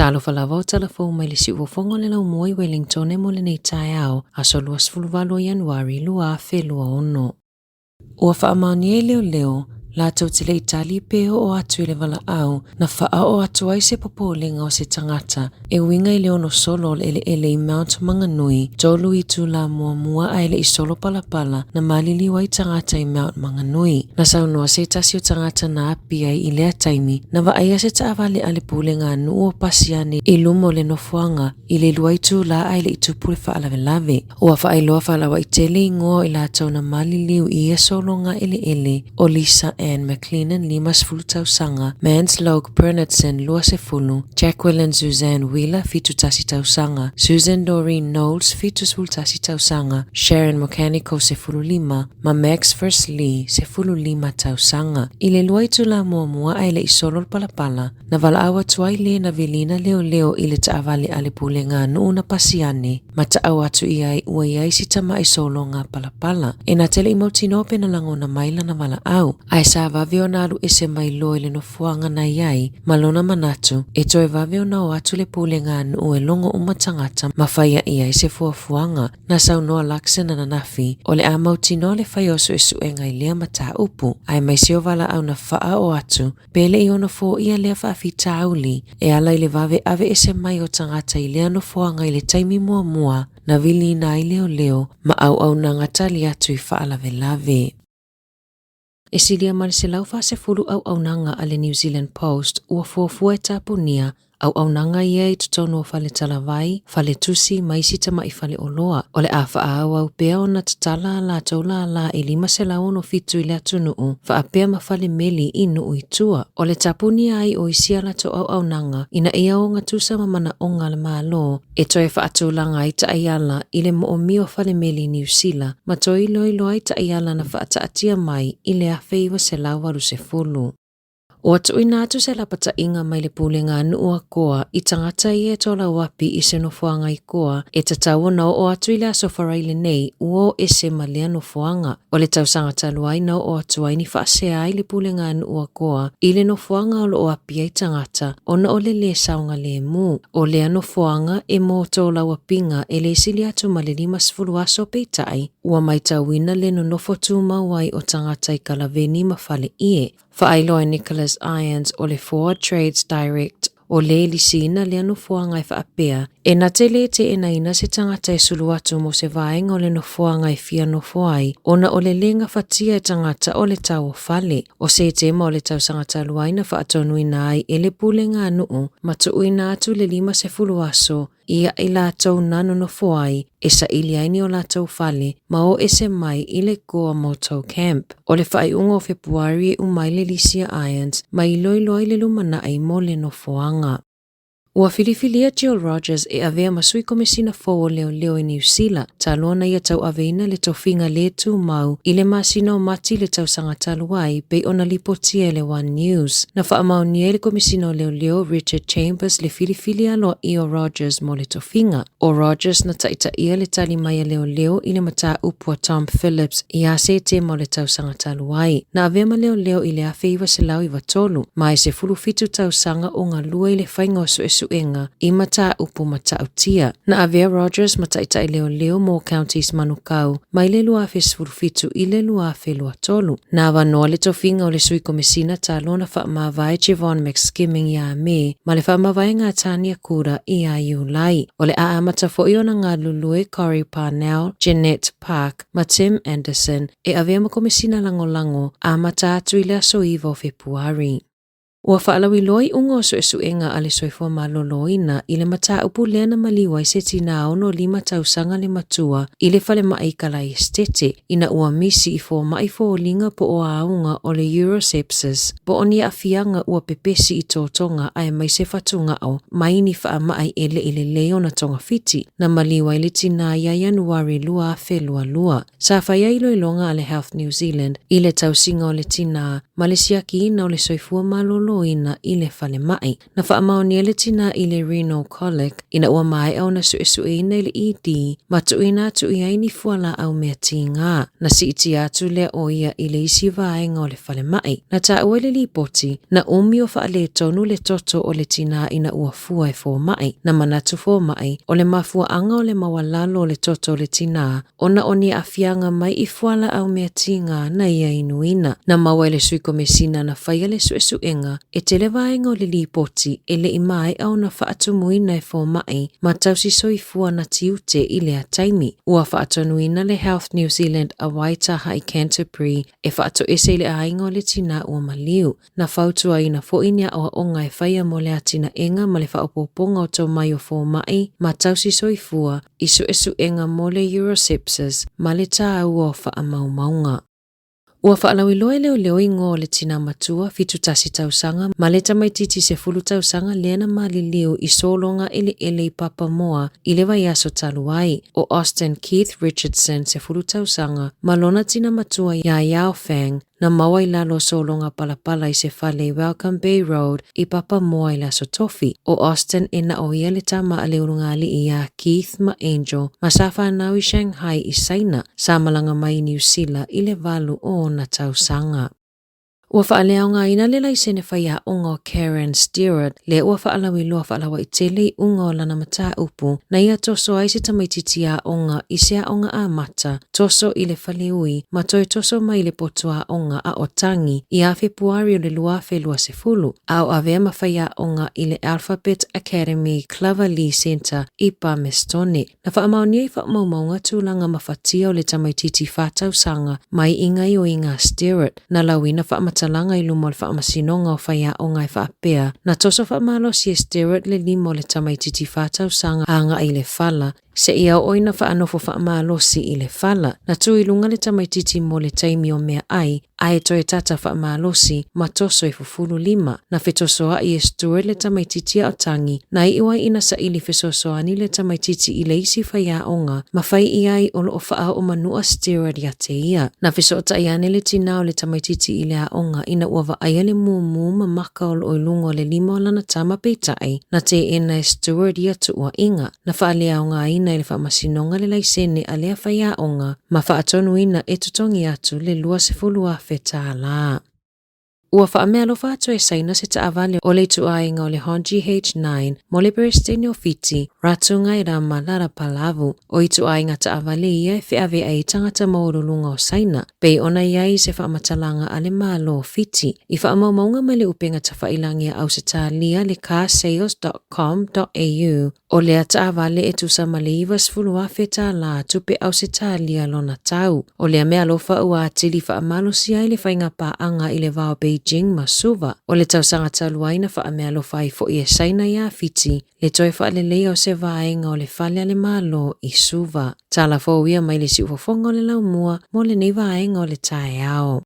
Talo falava telefon mai le si uofonga le lau moi Wellington e mo le nei tae au aso luas fuluvalo Januari lua fe lua ono. Ua whaamani leo la tau te le Itali peo o atu le wala au na wha o atu ai se popolenga o se tangata e winga i leo no solo ele i Mount Manganui tolu i tu la mua ai le i solo palapala na malili wai tangata i Mount Manganui. Na saunoa se tasi o tangata na api ai i lea taimi na wa aia se taavale ale pulenga nu o pasiane i lumo le nofuanga i le luai tu la ai le i tupu le wha lave. Ua wha ai loa wha i tele ingoa i la tau na malili i e solo nga ele o Lisa Ann McLennan limas fulu tausanga, Mans Logue Bernardson lua se fulu, Jacqueline Suzanne Wheeler fitu tasi tausanga, Susan Doreen Knowles fitu fulu tasi tausanga, Sharon Mechanico se fulu lima, ma Max First Lee se fulu lima tausanga. Ile lua itu la mua ai le isolol palapala, na vala awa tuai le na vilina leo ile taavali ale pulenga nuu na pasiane, ma taawa tu iai ua iai si tama isolo nga palapala. E na tele imotinope na lango na maila na vala au, ai sa vaveo na alu ese mai loe le no fuanga na iai, malona manatu, e toe vaveo na o atu le pulenga nuu e longo umatangata mawhaia iai se fuanga, na saunoa lakse na nanafi, o le amautino le whaioso e suenga i lea mata upu, ai mai seo vala au na faa o atu, pele i ono fo ia lea whaafi tauli, e ala i le vave ave ese mai o tangata i lea no fuanga i le taimi mua, na vili na i leo, ma au na ngatali atu i whaalave lave. E silia mali se lau se fulu au nanga ale New Zealand Post ua fuafua e tapunia au nanga ia i tutono fale talavai, fale tusi maisi tama i fale oloa. Ole afa au pea o na tatala la taula la e lima se lau no fitu i le atunuu, fa apea ma fale meli i nuu i tua. Ole tapunia ai o isia la to au nanga, ina ia o ngatusa mamana onga le malo, e toe fa atulanga i ta aiala i le mo o mio fale meli New Zealand, ma toi loi ta aiala na fa ataatia mai i le afeiwa se lau waru se fulu. O atu ina atu se lapata inga mai le pulenga nuu a koa i tangata i e tola wapi i se nofuanga i koa e tatawa na o atu i le asofarai nei uo e se malea nofuanga. O le tausanga taluai na o atu ai ni whaasea ai le pulenga nuu a koa i le nofuanga o lo api ai tangata o na o le saunga le mu. O le nofuanga e mo tola wapinga e le sili atu ma le limas fulu aso peitai ua mai tawina le no nofotu mawai o tangata i kalaveni mafale ie. Whaailoa Nicholas Irons o le Forward Trades Direct o le lisina le anofuanga i whaapea. E na te e naina se tangata e sulu atu mo se vaenga o le nofuanga i fia nofuai, ona o le lenga fatia e tangata o le tau o fale. O se tema o le tau sangata luaina whaatonu ina ai e le pulenga nuu, matu ina atu le lima se fulu aso, ia i la tau nano nofuai, e sa ili aini o la tau fale, ma o ese mai i le goa moto camp. O le whaiunga o Februari e umai le Lisia Irons, ma i loi le lumana ai mo le nofuanga. Ua filifilia Jill Rogers e avea masui komisina fo leo i New Zealand. Talona ia tau aveina le tofinga le tu mau i le masina o mati le tau sanga taluai pe ona lipotia le One News. Na whaamau nie le komisina o leo Richard Chambers le filifilia lo i o Rogers mo le tofinga. O Rogers na taita ia le tali mai leo i le mata upua Tom Phillips i ase te mo le tau sanga taluai. Na avea ma leo i le awhiwa se lau i watolu. Mai se fulufitu tau sanga o ngā lua i le whaingoso suenga i mata upu mata utia. Na avea Rogers mataita i leo mo counties manukau, mai le luafe sfurfitu i le luafe luatolu. Na avanoa le tofinga o le sui komisina talona whaamawai Javon McSkimming ia me, ma le whaamawai ngā Tania Kura i a iulai. O le aamata fo i ona ngā lulue Corey Parnell, Jeanette Park, ma Tim Anderson, e avea ma komisina lango aamata atu i le aso iwa o Februari. Ua whaalawi loi ungo suenga ale soifua maloloina i le mata upu lena maliwa i se tina ono 5 tausanga le matua i le fale maikala i estete ina ua misi i fo maifo o linga po o aunga o le Eurosepsis po oni afianga ua pepesi i totonga ai mai se fatunga o maini faa mai ele i le leo na tonga fiti na maliwa i le tina ia Januari lua lua. Sa whaia i loilonga ale Health New Zealand i le tausinga o le tina Malesiaki ina o le soifua malolo ina i le fale mai. Na whaamaoni le tina i le renal colic, ina ua mai au na suesueina i le ED, matuina atu i aini fuala au mea tinga, na siiti atu le oia i le isi vaenga o le fale mai. Na ta ua le lipoti, na umi o whaale tonu le toto o le tina ina ua fua e fo mai, na manatu fo mai, o le mafua anga o le mawalalo o le toto o le tina, ona oni afianga mai i fuala au mea tinga na ia inuina, na maua le suiko mesina na whaia le suesuenga, e te le vaenga o le lipoti, e le imai au na whaatumuina e fo mai, ma tausi soifua na tiute i le ataimi. Ua whaatonuina le Health New Zealand a Waitaha i Canterbury, e whaato ese le ainga o le tina ua maliu, na whautua ina fo inia o onga e whaia mo le atina enga ma le whaopoponga o tau mai o fo mai, ma tausi soifua, i suesuenga mo le Eurosepsis, ma le tā ua whaamaumaunga. Ua whaalawi loe leo ingo le tina matua fitu tasi tausanga, ma le tamaititi se fulu tausanga lena maliliu i solonga ele i papa moa i le vaiaso taluai, o Austin Keith Richardson se fulu tausanga, ma lona tina matua ya Yao Fang, na maua i lalo solonga palapala i se fale Welcome Bay Road i papa moa i laso tofi, o Austin ina o ia le tama a leurungali i a Keith ma Angel, ma safa nau i Shanghai i Saina, sa malanga mai New Zealand i le valu o na tausanga. Ua whaaleaunga ina le laisene whaia unga o Karen Stewart, le ua whaalawi loa whaalawa i tele unga o lana mata upu, na ia toso ai se tamaititi a unga i se a unga a mata, toso i le whaleui, ma toi toso mai le potua unga a otangi, i a Februari o le luafe lua se fulu, au avea ma whaia unga i le Alphabet Academy Cloverleaf Center i Palmerston. Na whaamauni ei whaamaunga tūlanga mawhatia o le tamaititi whātausanga, mai inga i o inga Stewart, na lawina whaamata talanga i lumo le whaamasinonga o whaia o ngai whaapea, na toso whaamalo si e Stewart le limo le tamaititi whātausanga anga i le whala, se ia oina whaanofo whaamalosi i le whala, na tui lunga le tamaititi mo le taimi o mea ai e toe tata whaamalosi ma toso e fufulu lima, na whetosoa i e Stewart le tamaititi a tangi, na i iwa ina sa ili whesosoa ni le tamaititi i le isi whaia onga, ma whai i ai o lo o whaa o manua Stewart ia te ia, na whesota i ane le tinao le tamaititi i le a onga ina uawa aia le mumu ma maka o lo lungo le limo lana tama peitai, na te ena e Stewart ia tuua inga, na whaalea onga ina le whaamasinonga le laisene a lea whaia onga, ma whaatonu ina e tutongi atu le lua se fulua Tala. Ua whaamea lo whātua e saina se taavale o le tuainga o le HG9 mo le Peresteni o Fiti, ratunga i rama lara palavu, o i tuainga taavale ia e whiawe ai tangata maurulunga o saina, pei ona iai se whaamatalanga a le malo o Fiti, i whaamaumaunga mai le upenga ta whailangia au se tālia le carsales.com.au, o lea taavale e tusa ma le iwas fulua Tala tupe au se tālia lona tau, o lea mea lofa ua atili whaamalo si ai le whainga paanga i le vao Beijing ma Suva, o le tausanga taluaina whaamea lo whai fo i e saina ia Fiti, le toi whaalelei o se vaenga o le whale le malo i Suva. Tala fo ia mai le si ufofonga o le laumua mo le nei vaenga o le tae ao.